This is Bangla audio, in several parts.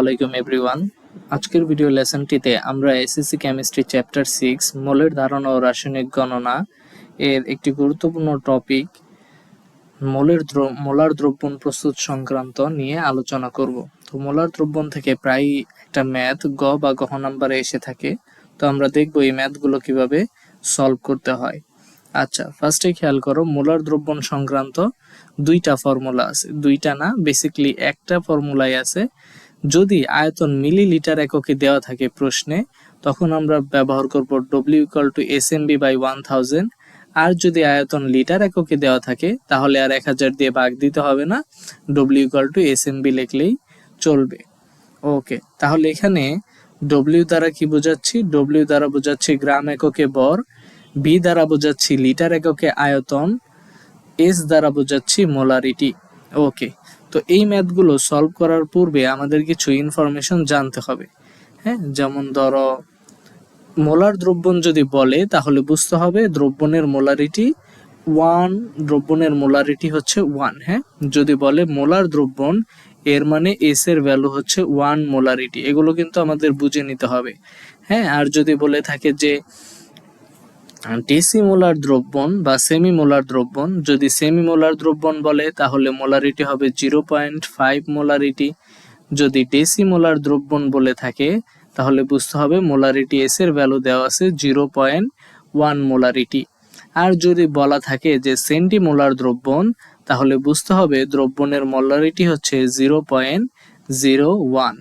আলাইকুম এভরিওয়ান। আজকের ভিডিও লেসনটিতে আমরা এসএসসি কেমিস্ট্রি চ্যাপ্টার 6 মোলের ধারণা ও রাসায়নিক গণনা এর একটি গুরুত্বপূর্ণ টপিক মোলার দ্রবণ প্রস্তুত সংক্রান্ত নিয়ে আলোচনা করব। তো মোলার দ্রবণ থেকে প্রায় একটা ম্যাথ গ বা গহ নাম্বারে এসে থাকে। তো আমরা দেখব এই ম্যাথগুলো কিভাবে সলভ করতে হয়। আচ্ছা, ফার্স্টে খেয়াল করো, মোলার দ্রবণ সংক্রান্ত দুইটা ফর্মুলা আছে। দুইটা না, বেসিক্যালি একটা ফর্মুলাই আছে। যদি আয়তন মিলিলিটার এককে দেওয়া থাকে প্রশ্নে, তখন আমরা ব্যবহার করব W=SMB/1000। আর যদি আয়তন লিটার এককে দেওয়া থাকে তাহলে আর 1000 দিয়ে ভাগ দিতে হবে না, W=SMB লিখলেই চলবে। ওকে, তাহলে এখানে W দ্বারা কি বোঝাচ্ছি? W দ্বারা বোঝাচ্ছি গ্রাম এককে ভর, B দ্বারা বোঝাচ্ছি লিটার এককে আয়তন, S দ্বারা বোঝাচ্ছি মোলারিটি। ওকে, তো এই ম্যাথগুলো সলভ করার পূর্বে আমাদের কিছু ইনফরমেশন জানতে হবে। হ্যাঁ, যেমন ধরো মোলার দ্রবণ যদি বলে তাহলে বুঝতে হবে দ্রবণের মোলারিটি 1, দ্রবণের মোলারিটি হচ্ছে 1। হ্যাঁ, যদি বলে মোলার দ্রবণ এর মানে এস এর ভ্যালু হচ্ছে 1 মোলারিটি, এগুলো কিন্তু আমাদের বুঝে নিতে হবে। হ্যাঁ, আর যদি বলে থাকে যে ডেসিমোলার দ্রবণ বা সেমিমোলার দ্রবণ, যদি সেমিমোলার দ্রবণ বলে তাহলে মোলারিটি হবে 0.5 মোলারিটি। যদি ডেসিমোলার দ্রবণ বলে থাকে তাহলে বুঝতে হবে মোলারিটি এস এর ভ্যালু দেওয়া আছে 0.1 মোলারিটি। আর যদি বলা থাকে যে সেন্টিমোলার দ্রবণ তাহলে বুঝতে হবে দ্রবণের মোলারিটি হচ্ছে 0.01।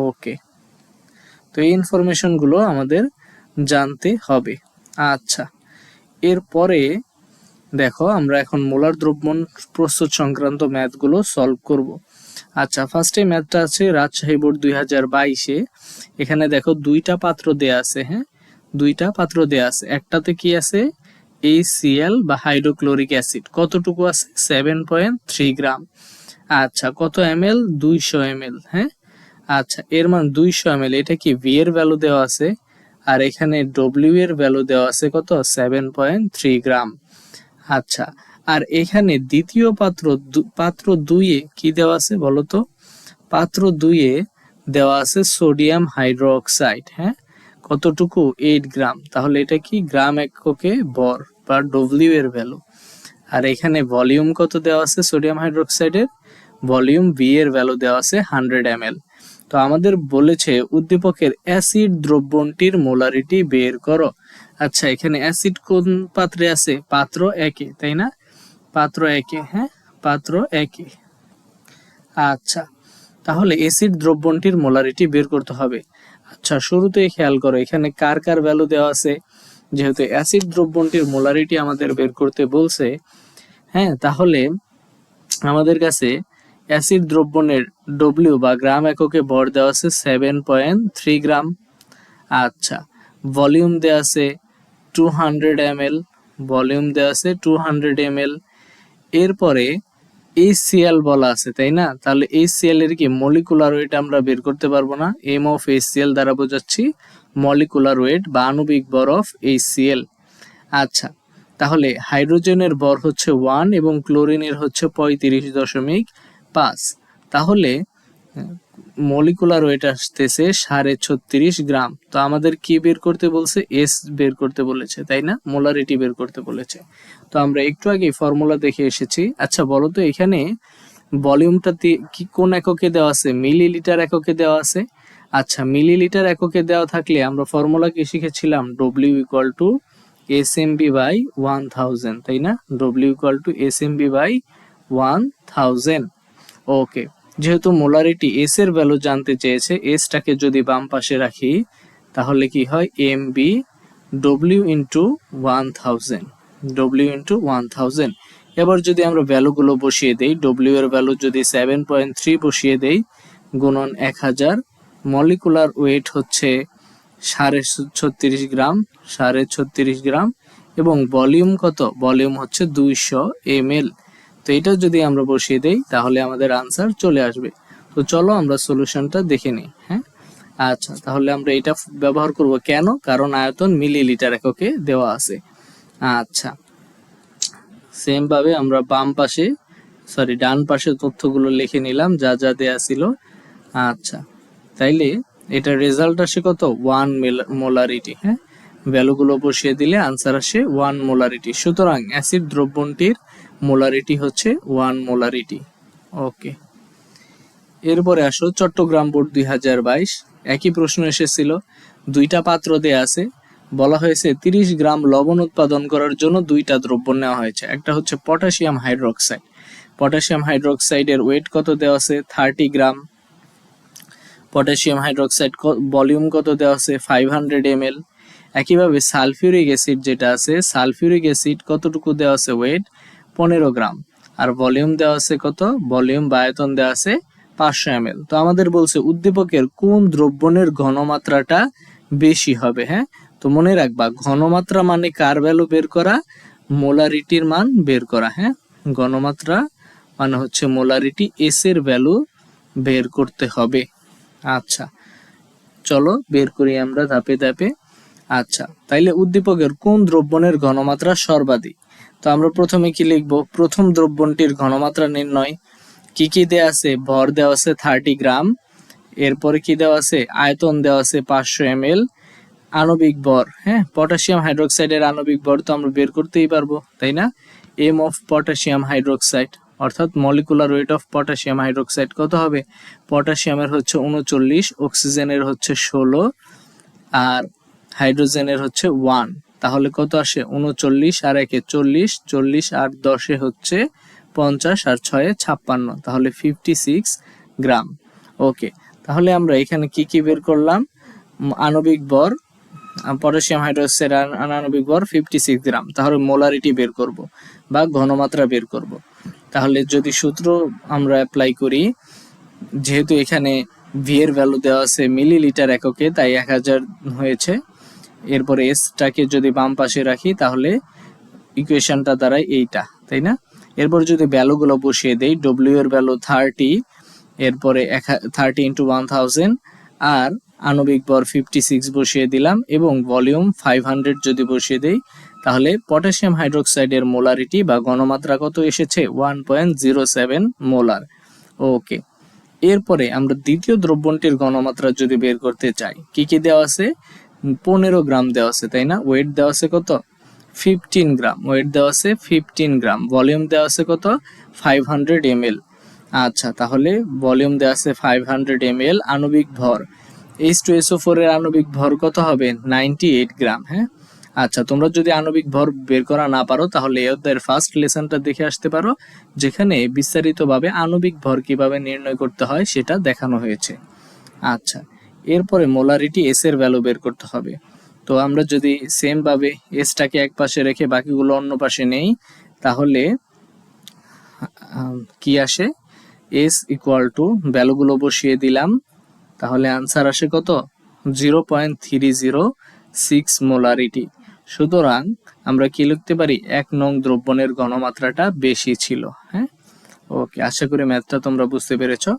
ওকে, তো এই ইনফরমেশনগুলো আমাদের জানতে হবে। আচ্ছা, এরপরে দেখো আমরা এখন মোলার দ্রবণ প্রস্তুত সংক্রান্ত ম্যাথগুলো সলভ করব। আচ্ছা, ফার্স্টে ম্যাথটা আছে রাজশাহী বোর্ড 2022-এ। এখানে দেখো দুইটা পাত্র দেয়া আছে। হ্যাঁ, দুইটা পাত্র দেয়া আছে। একটাতে কি আছে? HCl বা হাইড্রোক্লোরিক অ্যাসিড। কতটুকু আছে? 7.3 গ্রাম। আচ্ছা, কত ml? 200 ml। হ্যাঁ, আচ্ছা, এর মান 200 ml। এটা কি V এর ভ্যালু দেওয়া আছে, আর এখানে W এর ভ্যালু দেওয়া আছে কত? 7.3 গ্রাম। আচ্ছা, আর এখানে দ্বিতীয় পাত্র 2-এ কি দেওয়া আছে বলো তো? পাত্র 2-এ দেওয়া আছে সোডিয়াম হাইড্রোক্সাইড। হ্যাঁ, কতটুকু? 8 গ্রাম। তাহলে এটা কি গ্রাম এককে ভর বা W এর ভ্যালু। আর এখানে ভলিউম কত দেওয়া আছে সোডিয়াম হাইড্রোক্সাইডের? ভলিউম V এর ভ্যালু দেওয়া আছে 100 ml। তো আমাদের বলেছে উদ্দীপকের অ্যাসিড দ্রবণটির মোলারিটি বের করো। আচ্ছা, এখানে অ্যাসিড কোন পাত্রে আছে? পাত্র 1-এ, তাই না? পাত্র 1-এ। হ্যাঁ, পাত্র 1-এ। আচ্ছা, তাহলে অ্যাসিড দ্রবণটির মোলারিটি বের করতে হবে। আচ্ছা, শুরুতেই খেয়াল করো এখানে কার কার ভ্যালু দেওয়া আছে। যেহেতু অ্যাসিড দ্রবণটির মোলারিটি আমাদের বের করতে বলছে, হ্যাঁ, তাহলে আমাদের কাছে অ্যাসিড দ্রবণের W বা গ্রাম এককে ভর দেওয়া আছে 7.3 গ্রাম। আচ্ছা, ভলিউম দেওয়া আছে 200 ml। ভলিউম দেওয়া আছে 200 ml। এরপরে HCl বলা আছে, তাই না? তাহলে HCl এর কি মলিকুলার ওয়েট আমরা বের করতে পারবো না? M of HCl দ্বারা বোঝাচ্ছি মলিকুলার ওয়েট বা আণবিক ভর অফ HCl। আচ্ছা, তাহলে হাইড্রোজেনের ভর হচ্ছে 1 এবং ক্লোরিনের হচ্ছে 35.5। তাহলে মলিকুলার ওয়েট আসতেছে 36.5 গ্রাম। তো আমাদের কি বের করতে বলছে? এস বের করতে বলেছে, তাই না? মোলারিটি বের করতে বলেছে। তো আমরা একটু আগে ফর্মুলা দেখে এসেছি। আচ্ছা, বলো তো এখানে ভলিউমটা কি কোন এককে দেওয়া আছে? মিলিলিটার এককে দেওয়া আছে। আচ্ছা, মিলিলিটার এককে দেওয়া থাকলে আমরা ফর্মুলা কি শিখেছিলাম? W=SMB/1000, তাই না? W=SMB/1000। ওকে, যেহেতু মোলারিটি এস এর ভ্যালু জানতে চেয়েছে, এসটাকে যদি বাম পাশে রাখি তাহলে কি হয়? MB W × 1000। এবার যদি আমরা ভ্যালুগুলো বসিয়ে দেই, W এর ভ্যালু যদি 7.3 বসিয়ে দেই গুণন 1000, মলিকুলার ওয়েট হচ্ছে 36.5 গ্রাম, 36.5 গ্রাম, এবং ভলিউম কত? ভলিউম হচ্ছে 200 ml। তো এটা যদি আমরা বসিয়ে দেই তাহলে আমাদের আনসার চলে আসবে। তো চলো আমরা সলিউশনটা দেখে নিই। হ্যাঁ, আচ্ছা, তাহলে আমরা এটা ব্যবহার করব কেন? কারণ আয়তন মিলিলিটার এককে দেওয়া আছে। আচ্ছা, সেম ভাবে আমরা ডান পাশে তথ্যগুলো লিখে নিলাম যা যা দেয়া ছিল। আচ্ছা, তাইলে এটা রেজাল্ট আসে কত 1 মোলারিটি। হ্যাঁ, ভ্যালুগুলো বসিয়ে দিলে আনসার আসে 1 মোলারিটি। সুতরাং অ্যাসিড দ্রবণটির মোলারিটি হচ্ছে 1 মোলারিটি। ওকে, এরপরে আসো চট্টগ্রাম বোর্ড 2022 একই প্রশ্ন এসেছিল। দুইটা পাত্র দেয়া আছে, বলা হয়েছে 30 গ্রাম লবণ উৎপাদন করার জন্য দুইটা দ্রব্য নেওয়া হয়েছে। একটা হচ্ছে পটাশিয়াম হাইড্রোক্সাইড। পটাশিয়াম হাইড্রোক্সাইডের ওয়েট কত দেওয়া আছে 30 গ্রাম। পটাশিয়াম হাইড্রোক্সাইড ভলিউম কত দেওয়া আছে 500 ml। একইভাবে সালফিউরিক অ্যাসিড যেটা আছে, সালফিউরিক অ্যাসিড কতটুকু দেওয়া আছে ওয়েট 15 গ্রাম, আর ভলিউম দেওয়া আছে কত, ভলিউম বা আয়তন দেওয়া আছে 500 ml। তো আমাদের বলছে উদ্দীপকের কোন দ্রবণের ঘনমাত্রাটা বেশি হবে। হ্যাঁ, তো মনে রাখবা ঘনমাত্রা মানে কার ভ্যালু বের করা, মোলারিটির মান বের করা। হ্যাঁ, ঘনমাত্রা মানে হচ্ছে মোলারিটি, এস এর ভ্যালু বের করতে হবে। আচ্ছা, চলো বের করি আমরা ধাপে ধাপে। আচ্ছা, তাইলে উদ্দীপকের কোন দ্রবণের ঘনমাত্রা সর্বাধিক। তো আমরা প্রথমে কি লিখব, প্রথম দ্রবণটির ঘনমাত্রা নির্ণয়। কি কি দেওয়া আছে, ভর দেওয়া আছে 30 গ্রাম, এরপরে কি দেওয়া আছে, আয়তন দেওয়া আছে 500 ml, আণবিক ভর। হ্যাঁ, পটাশিয়াম হাইড্রোক্সাইডের আণবিক ভর তো আমরা বের করতেই পারবো, তাই না। এম অফ পটাশিয়াম হাইড্রোক্সাইড অর্থাৎ molecular weight of potassium hydroxide কত হবে, পটাশিয়ামের হচ্ছে 39, অক্সিজেনের হচ্ছে 16, আর হাইড্রোজেনের হচ্ছে 1। তাহলে কত আসে 39 আর 1 এ 40, 40 আর 10 এ হচ্ছে 50, আর 6 এ 56, তাহলে 56 গ্রাম। ওকে, তাহলে আমরা এখানে কি কি বের করলাম, আণবিক ভর পটাশিয়াম হাইড্রোক্সাইড আণবিক ভর 56 গ্রাম, তাহলে মোলারিটি বের করব বা ঘনমাত্রা বের করব। তাহলে যদি সূত্র আমরা অ্যাপ্লাই করি, যেহেতু এখানে ভি এর ভ্যালু দেওয়া আছে মিলিলিটার এককে, তাই 1000 হয়েছে। এরপরে এসটাকে যদি বাম পাশে রাখি তাহলে ইকুয়েশনটা দাঁড়ায় এইটা, তাই না। এরপর যদি ভ্যালুগুলো বসিয়ে দেই, ডব্লিউ এর ভ্যালু 30, এরপরে 30 ইন্টু 1000, আর আণবিক ভর 56 বসিয়ে দিলাম, এবং ভলিউম 500 যদি বসিয়ে দেই, তাহলে পটাশিয়াম হাইড্রোক্সাইডের মোলারিটি বা ঘনমাত্রা কত এসেছে 1.07 মোলার। ওকে, এরপরে আমরা দ্বিতীয় দ্রবণটির ঘনমাত্রা যদি বের করতে চাই, কি কি দেওয়া আছে, 15 গ্রাম দেওয়া আছে, তাই না। ওয়েট দেওয়া আছে কত 15 গ্রাম, ওয়েট দেওয়া আছে 15 গ্রাম, ভলিউম দেওয়া আছে কত 500 ml। আচ্ছা, তাহলে ভলিউম দেওয়া আছে 500 ml, আণবিক ভর H2SO4 এর আণবিক ভর কত হবে 98 গ্রাম। হ্যাঁ, আচ্ছা, তোমরা যদি আণবিক ভর বের করা না পারো তাহলে এর ফার্স্ট লেসনটা দেখে আসতে পারো, যেখানে বিস্তারিতভাবে আণবিক ভর কিভাবে নির্ণয় করতে হয় সেটা দেখানো হয়েছে। আচ্ছা, এরপরে মোলারিটি এস এর ভ্যালু বের করতে হবে। তো আমরা যদি সেম ভাবে এসটাকে এক পাশে রেখে বাকিগুলো অন্য পাশে নেই, তাহলে কি আসে, এস ইকুয়াল টু ভ্যালুগুলো বসিয়ে দিলাম, তাহলে আনসার আসে কত 0.306 মোলারিটি। সুতরাং আমরা কি লিখতে পারি, 1 নং দ্রবণের ঘনমাত্রাটা বেশি ছিল। হ্যাঁ, ওকে, আশা করি ম্যাথটা তোমরা বুঝতে পেরেছো।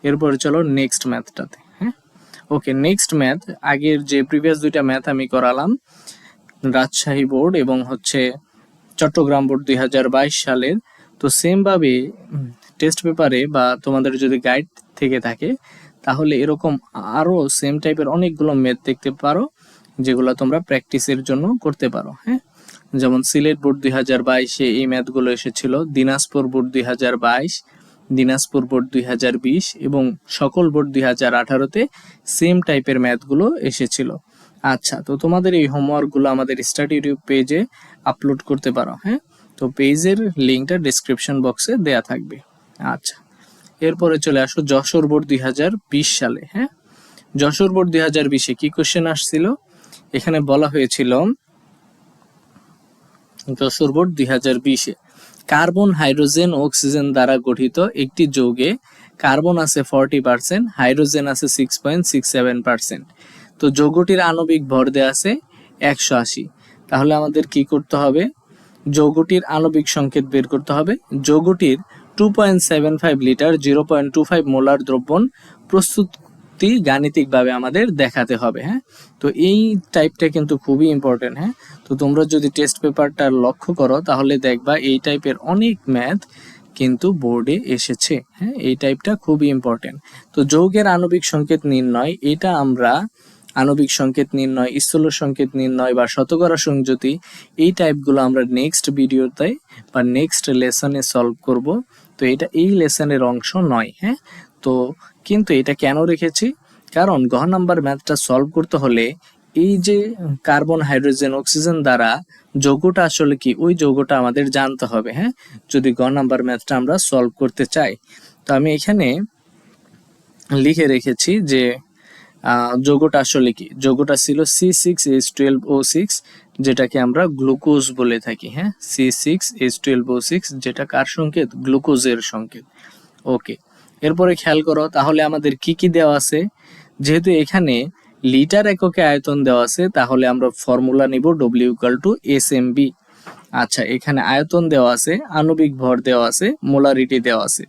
এরপরে চলো নেক্সট ম্যাথটাতে। হ্যাঁ, ওকে, নেক্সট ম্যাথ, আগের যে প্রিভিয়াস দুইটা ম্যাথ আমি করালাম রাজশাহী বোর্ড এবং হচ্ছে চট্টগ্রাম বোর্ড 2022 সালের, তো সেম ভাবে টেস্ট পেপারে বা তোমাদের যদি গাইড থেকে থাকে তাহলে এরকম আরো সেম টাইপের অনেকগুলো ম্যাথ দেখতে পারো, যেগুলো তোমরা প্র্যাকটিসের জন্য করতে পারো। হ্যাঁ, যেমন সিলেট বোর্ড 2022-এ এই ম্যাথগুলো এসেছিল, দিনাজপুর বোর্ড 2022, দিনাজপুর বোর্ড 2020 এবং সকল বোর্ড 2018-তে সেম টাইপের ম্যাথগুলো এসেছিল। আচ্ছা, তো তোমাদের এই হোমওয়ার্কগুলো আমাদের স্টাডি ইউটিউব পেজে আপলোড করতে পারো। হ্যাঁ, তো পেজের লিঙ্কটা ডেসক্রিপশন বক্সে দেয়া থাকবে। আচ্ছা, এরপরে চলে আসো যশোর বোর্ড 2020 সালে। হ্যাঁ, যশোর বোর্ড 2020-এ কি কোশ্চেন আসছিল, এখানে বলা হয়েছিল যশোর বোর্ড 2020-এ কার্বন, হাইড্রোজেন ও অক্সিজেন দ্বারা গঠিত একটি যৌগে কার্বন আছে 40%, হাইড্রোজেন আছে 6.67%। তো যৌগটির আণবিক ভর দেয়া আছে 180। তাহলে আমাদের কি করতে হবে, যৌগটির আণবিক সংকেত বের করতে হবে। যৌগটির 2.75 লিটার 0.25 মোলার দ্রবণ প্রস্তুতি গাণিতিকভাবে আমাদের দেখাতে হবে। হ্যাঁ, তো এই টাইপটা কিন্তু খুবই ইম্পর্টেন্ট। হ্যাঁ, তো তোমরা যদি টেস্ট পেপারটা লক্ষ্য করো তাহলে দেখবা এই টাইপের অনেক ম্যাথ কিন্তু বোর্ডে এসেছে। হ্যাঁ, এই টাইপটা খুবই ইম্পর্টেন্ট। তো যৌগের আণবিক সংকেত নির্ণয়, এটা আমরা আণবিক সংকেত নির্ণয়, স্থূল সংকেত নির্ণয় বা শতকরা সংযুতি, এই টাইপগুলো আমরা নেক্সট ভিডিওতে বা নেক্সট লেসনে সলভ করব। তো এটা এই লেসনের অংশ নয়। হ্যাঁ, তো কিন্তু এটা কেন রেখেছি, কারণ ঘ নাম্বার ম্যাথটা সলভ করতে হলে এই যে কার্বন, হাইড্রোজেন, অক্সিজেন দ্বারা যৌগটা আসলে কি, ওই যৌগটা আমাদের জানতে হবে। হ্যাঁ, যদি গ নাম্বার ম্যাথটা আমরা সলভ করতে চাই। তো আমি এখানে লিখে রেখেছি যে যৌগটা আসলে কি, যৌগটা ছিল C6H12O6, যেটাকে আমরা গ্লুকোজ বলে থাকি। হ্যাঁ, C6H12O6, যেটা কার সংকেত, গ্লুকোজের সংকেত। ওকে, এরপরে খেয়াল করো তাহলে আমাদের কি কি দেওয়া আছে। যেহেতু এখানে লিটার এককে আয়তন দেওয়া আছে, তাহলে আমরা ফর্মুলা নিব W=SMB। আচ্ছা, এখানে আয়তন দেওয়া আছে, আণবিক ভর দেওয়া আছে, মোলারিটি দেওয়া আছে।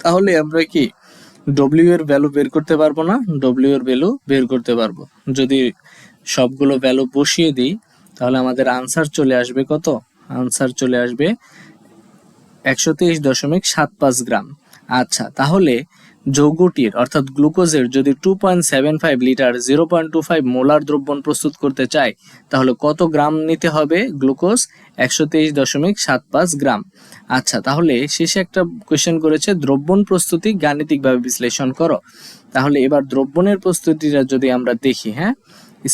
তাহলে আমরা কি W এর ভ্যালু বের করতে পারবো না? W এর ভ্যালু বের করতে পারবো। যদি সবগুলো ভ্যালু বসিয়ে দিই তাহলে আমাদের আনসার চলে আসবে কত? আনসার চলে আসবে 123.75 গ্রাম। আচ্ছা, তাহলে যৌগটির অর্থাৎ গ্লুকোজের যদি 2.75 লিটার 0.25 মোলার দ্রবণ প্রস্তুত করতে চাই, তাহলে কত গ্রাম নিতে হবে গ্লুকোজ? 123.75 গ্রাম। আচ্ছা, তাহলে শেষে একটা কোয়েশ্চেন করেছে দ্রবণ প্রস্তুতি গাণিতিকভাবে বিশ্লেষণ করো। তাহলে এবার দ্রবণের প্রস্তুতিটা যদি আমরা দেখি, হ্যাঁ,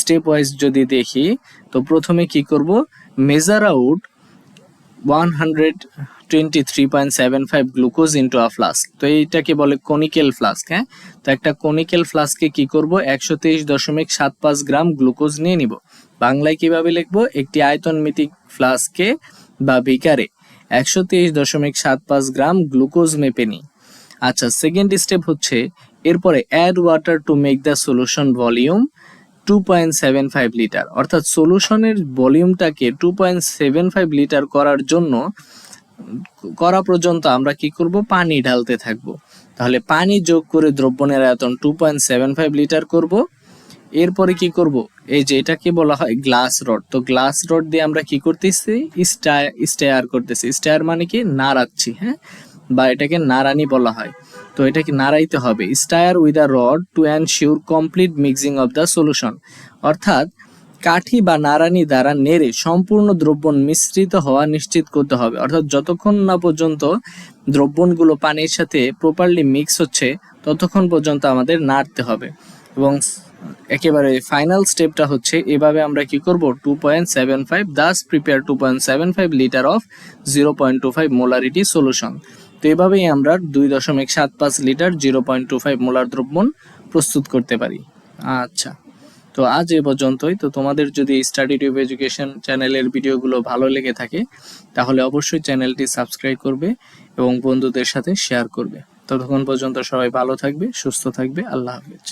স্টেপ ওয়াইজ যদি দেখি, তো প্রথমে কি করব, measure out 123.75 glucose into a flask. তো এইটাকে বলে কনিক্যাল ফ্লাস্ক। হ্যাঁ, তো একটা কনিক্যাল ফ্লাস্কে কি করব, 123.75 গ্রাম গ্লুকোজ নিয়ে নিব। বাংলায় কিভাবে লিখবো, একটি আয়তনমিতিক ফ্লাস্কে বা বিকারে 123.75 গ্রাম গ্লুকোজ মেপে নিই। আচ্ছা, সেকেন্ড স্টেপ হচ্ছে এরপরে add water to make the solution volume 2.75 litre, অর্থাৎ সলিউশনের ভলিউমটাকে 2.75 লিটার করার জন্য করা পর্যন্ত আমরা কি করব, পানি ঢালতে থাকব। তাহলে পানি যোগ করে দ্রবণের আয়তন 2.75 লিটার করব। এরপরে কি করব, এই যে এটাকে বলা হয় গ্লাস রড। তো গ্লাস রড দিয়ে আমরা কি করতেছি, স্টেয়ার করতেছি। স্টেয়ার মানে কি, নাড়াচ্ছি। হ্যাঁ, বা এটাকে নাড়ানি বলা হয়। তো এটাকে নাড়াইতে হবে, stir with a rod to ensure complete mixing of the solution, অর্থাৎ কাঠি বা নাড়ানি দ্বারা নেড়ে সম্পূর্ণ দ্রবণ মিশ্রিত হওয়া নিশ্চিত করতে হবে। অর্থাৎ যতক্ষণ না পর্যন্ত দ্রবণগুলো পানির সাথে প্রপারলি মিক্স হচ্ছে ততক্ষণ পর্যন্ত আমাদের নাড়তে হবে। এবং একেবারে ফাইনাল স্টেপটা হচ্ছে এভাবে আমরা কি করব, 2.75 Das prepare 2.75 litre of 0.25 molarity solution. তো এভাবেই আমরা 2.75 লিটার 0.25 মোলার দ্রবণ প্রস্তুত করতে পারি। আচ্ছা, তো আজ এ পর্যন্তই। তো তোমাদের যদি স্টাডি টিউব এডুকেশন চ্যানেলের ভিডিওগুলো ভালো লেগে থাকে তাহলে অবশ্যই চ্যানেলটি সাবস্ক্রাইব করবে এবং বন্ধুদের সাথে শেয়ার করবে। ততক্ষণ পর্যন্ত সবাই ভালো থাকবে, সুস্থ থাকবে। আল্লাহ হাফেজ।